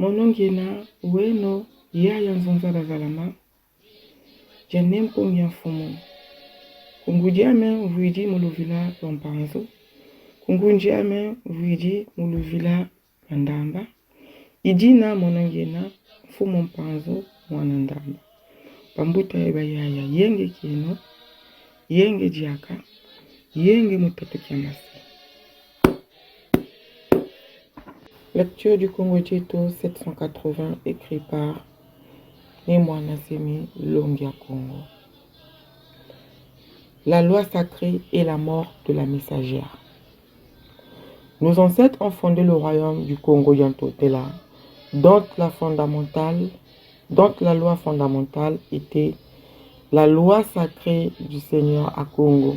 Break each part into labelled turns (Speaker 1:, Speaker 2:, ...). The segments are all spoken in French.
Speaker 1: monongena weno yaya nzonzala zalama janem pongya fumu kungudiame vuidi muluvila lompanzo kungundiame vuidi muluvila mandamba idina monongena fumu mpanzo mwanandamba pambuta eba yaya yenge kino yenge diaka yenge mutato kiamasi. Lecture du Congo Djeto 780 écrit par Némoana Semi Longia Congo. La loi sacrée et la mort de la messagère. Nos ancêtres ont fondé le royaume du Congo Yantotela, dont la loi fondamentale était la loi sacrée du Seigneur à Congo.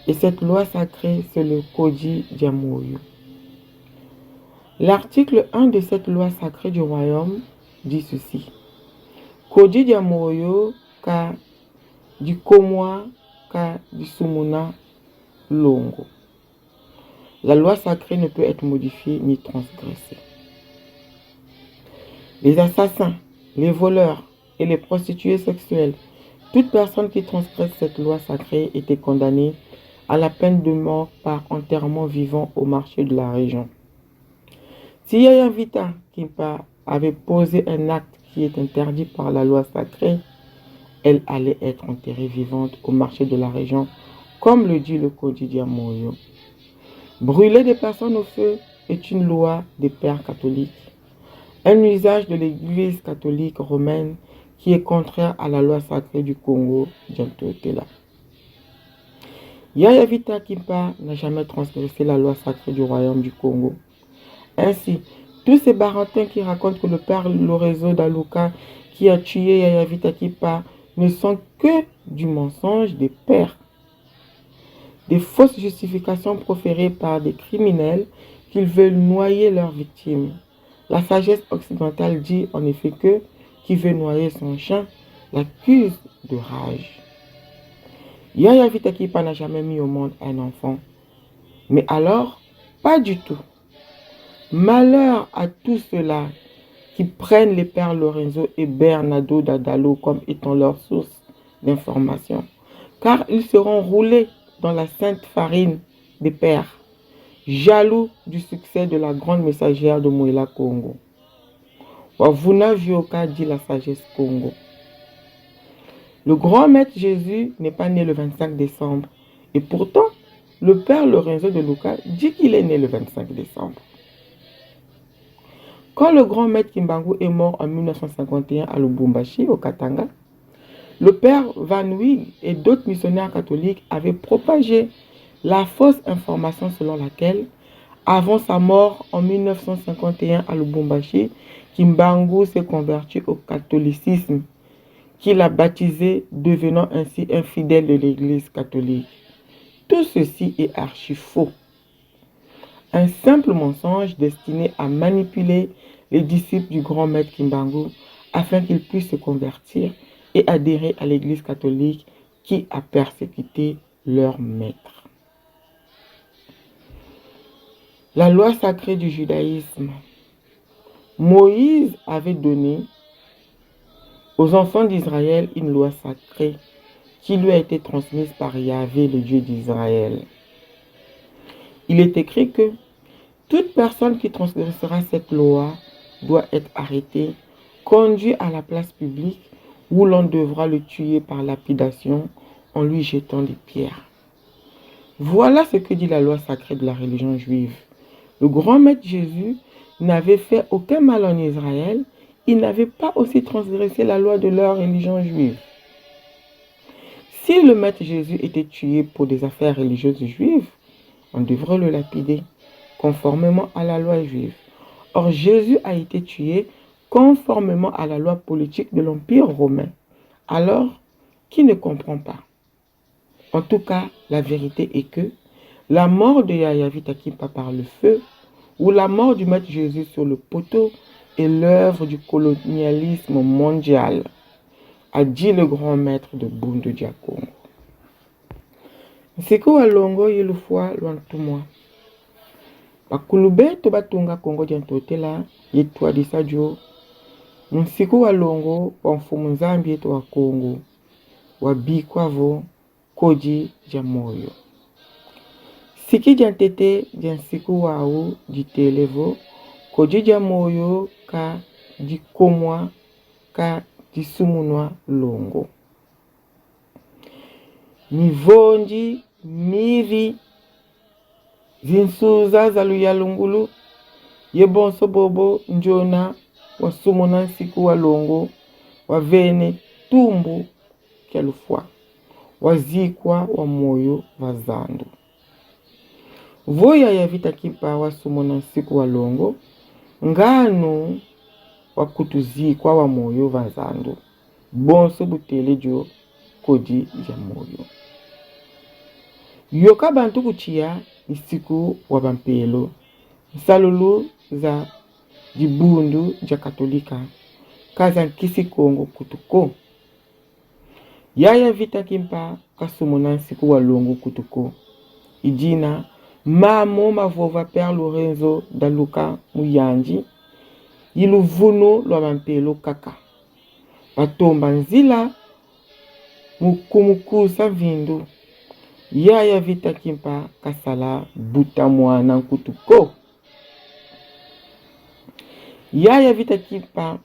Speaker 1: Et cette loi sacrée, c'est le Kodi Diamoyo. L'article 1 de cette loi sacrée du royaume dit ceci. Kodi Diamoyo ka du Komwa ka du Sumuna Longo. La loi sacrée ne peut être modifiée ni transgressée. Les assassins, les voleurs et les prostituées sexuelles, toute personne qui transgresse cette loi sacrée était condamnée à la peine de mort par enterrement vivant au marché de la région. Si Yaya Vita Kimpa avait posé un acte qui est interdit par la loi sacrée, elle allait être enterrée vivante au marché de la région, comme le dit le Kodi Diamoyo. Brûler des personnes au feu est une loi des pères catholiques, un usage de l'église catholique romaine qui est contraire à la loi sacrée du Congo Diantotela. Yaya Vita Kimpa n'a jamais transgressé la loi sacrée du royaume du Congo. Ainsi, tous ces barantins qui racontent que le père Lorenzo Daluka qui a tué Yaya Vita Kimpa ne sont que du mensonge des pères. Des fausses justifications proférées par des criminels qu'ils veulent noyer leurs victimes. La sagesse occidentale dit en effet que qui veut noyer son chien l'accuse de rage. Yaya Vita Kimpa n'a jamais mis au monde un enfant. Mais alors, pas du tout. Malheur à tous ceux-là qui prennent les pères Lorenzo et Bernardo Dadalo comme étant leur source d'information, car ils seront roulés dans la sainte farine des pères, jaloux du succès de la grande messagère de Moïla Congo. Wavuna Vioka dit la sagesse Congo. Le grand maître Jésus n'est pas né le 25 décembre, et pourtant, le père Lorenzo de Luka dit qu'il est né le 25 décembre. Quand le grand maître Kimbangu est mort en 1951 à Lubumbashi, au Katanga, le père Van Wig et d'autres missionnaires catholiques avaient propagé la fausse information selon laquelle, avant sa mort en 1951 à Lubumbashi, Kimbangu s'est converti au catholicisme, qu'il a baptisé, devenant ainsi un fidèle de l'église catholique. Tout ceci est archi faux. Un simple mensonge destiné à manipuler les disciples du grand maître Kimbangu afin qu'ils puissent se convertir et adhérer à l'église catholique qui a persécuté leur maître. La loi sacrée du judaïsme. Moïse avait donné aux enfants d'Israël une loi sacrée qui lui a été transmise par Yahvé, le Dieu d'Israël. Il est écrit que toute personne qui transgressera cette loi doit être arrêtée, conduite à la place publique où l'on devra le tuer par lapidation en lui jetant des pierres. Voilà ce que dit la loi sacrée de la religion juive. Le grand maître Jésus n'avait fait aucun mal en Israël, il n'avait pas aussi transgressé la loi de leur religion juive. Si le maître Jésus était tué pour des affaires religieuses juives, on devrait le lapider conformément à la loi juive. Or, Jésus a été tué conformément à la loi politique de l'Empire romain. Alors, qui ne comprend pas? En tout cas, la vérité est que la mort de Yaya Vita Kimpa par le feu ou la mort du maître Jésus sur le poteau est l'œuvre du colonialisme mondial, a dit le grand maître de Bundu Diakongo. Nseko wa longo yelufwa lwantumwa. bakulu betu batunga Kongo dia ntotela yetu adisajo nsiku wa longo wa mfumu nzambi yetu wa Kongo wabikwavo koji dia moyo. Siki dia ntete dia nsiku wao ditelevo koji dia moyo ka dikomwa ka disumunwa longo. Mivonji mivi zinsuza za luyalungulu yebonso bobo njona wasumuna nsiku wa longo wavene tumbu kelufwa wazikwa wa moyo vazandu. Voya ya vita kipa wasumuna nsiku wa longo ngano wakutuzikwa wa moyo vazandu bonso butelejo koji ya moyo. Yoka bantu kuchia nsiku wa bampelo nsalulu za jibundu ja katolika kaza nkisi Kongo kutuko. Yaya vita kimpa kasumuna nsiku wa longo kutuko ijina mamo mavova Père Lorenzo da Luka Muyanji yiluvunu lwa bampelo kaka batomba nzila mukumukusa vindu. Yaya vita kimpa kasala buta mwana nkutuko. Yaya vita kimpa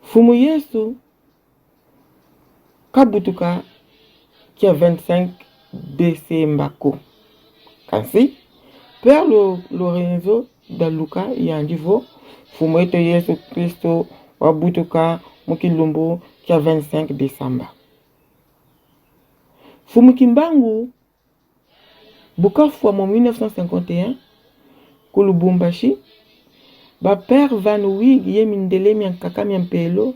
Speaker 1: fumu Yesu kabutuka kia 25 Desembako. Kasi Père Lorenzo da Luka yandivo fumu eto Yesu Kristo wabutuka mukilumbu kia 25 Desemba. Fumu Kimbangu Bukavu en 1951 Kulubumbashi ba Père Van Wig ye mindele miankaka miampelo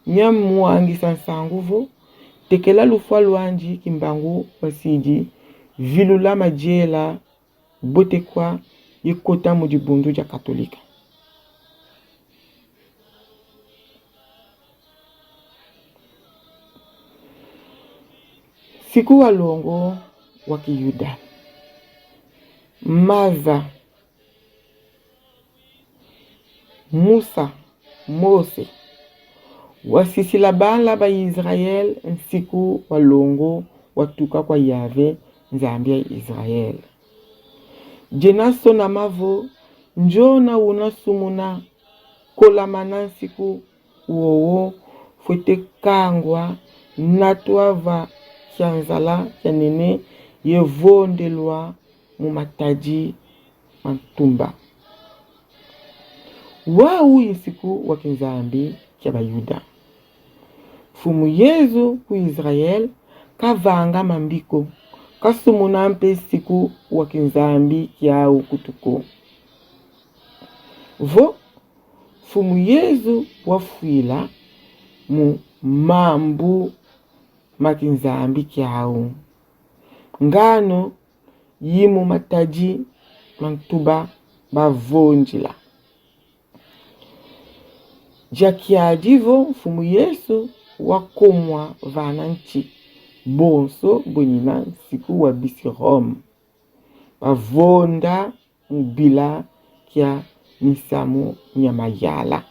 Speaker 1: miamwangi sansanguvo tekela lufwa luanji Kimbangu wasiji vilula majela botekwa yekota mujibundu ja katolika. Siku wa longo wa Kiyuda Maza Musa Mose wasisila bala ba Israel nsiku wa longo watuka kwa Yahve nzambi ya Israel. Jena sona mavo njona unasumuna kolamana nsiku uowo fwete kangwa natuava kianzala kianene yevondelwa mumataji mantumba. Wau yisiku wakinzambi kia bayuda. Fumu Yezu ku Israel kavanga mambiko kasumuna mpe siku wakinzambi kia ukutuko. Vo fumu Yezu wafuila mu mambu makinzambi kiao ngano yimu mataji mantuba bavonjila. Jakia divo fumu Yesu wakomwa vananchi bonso bonina siku wa bisi Rome bavonda mbila kia nisamu nyamayala.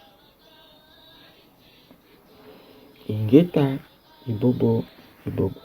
Speaker 1: Ingeta ibobo ibobo.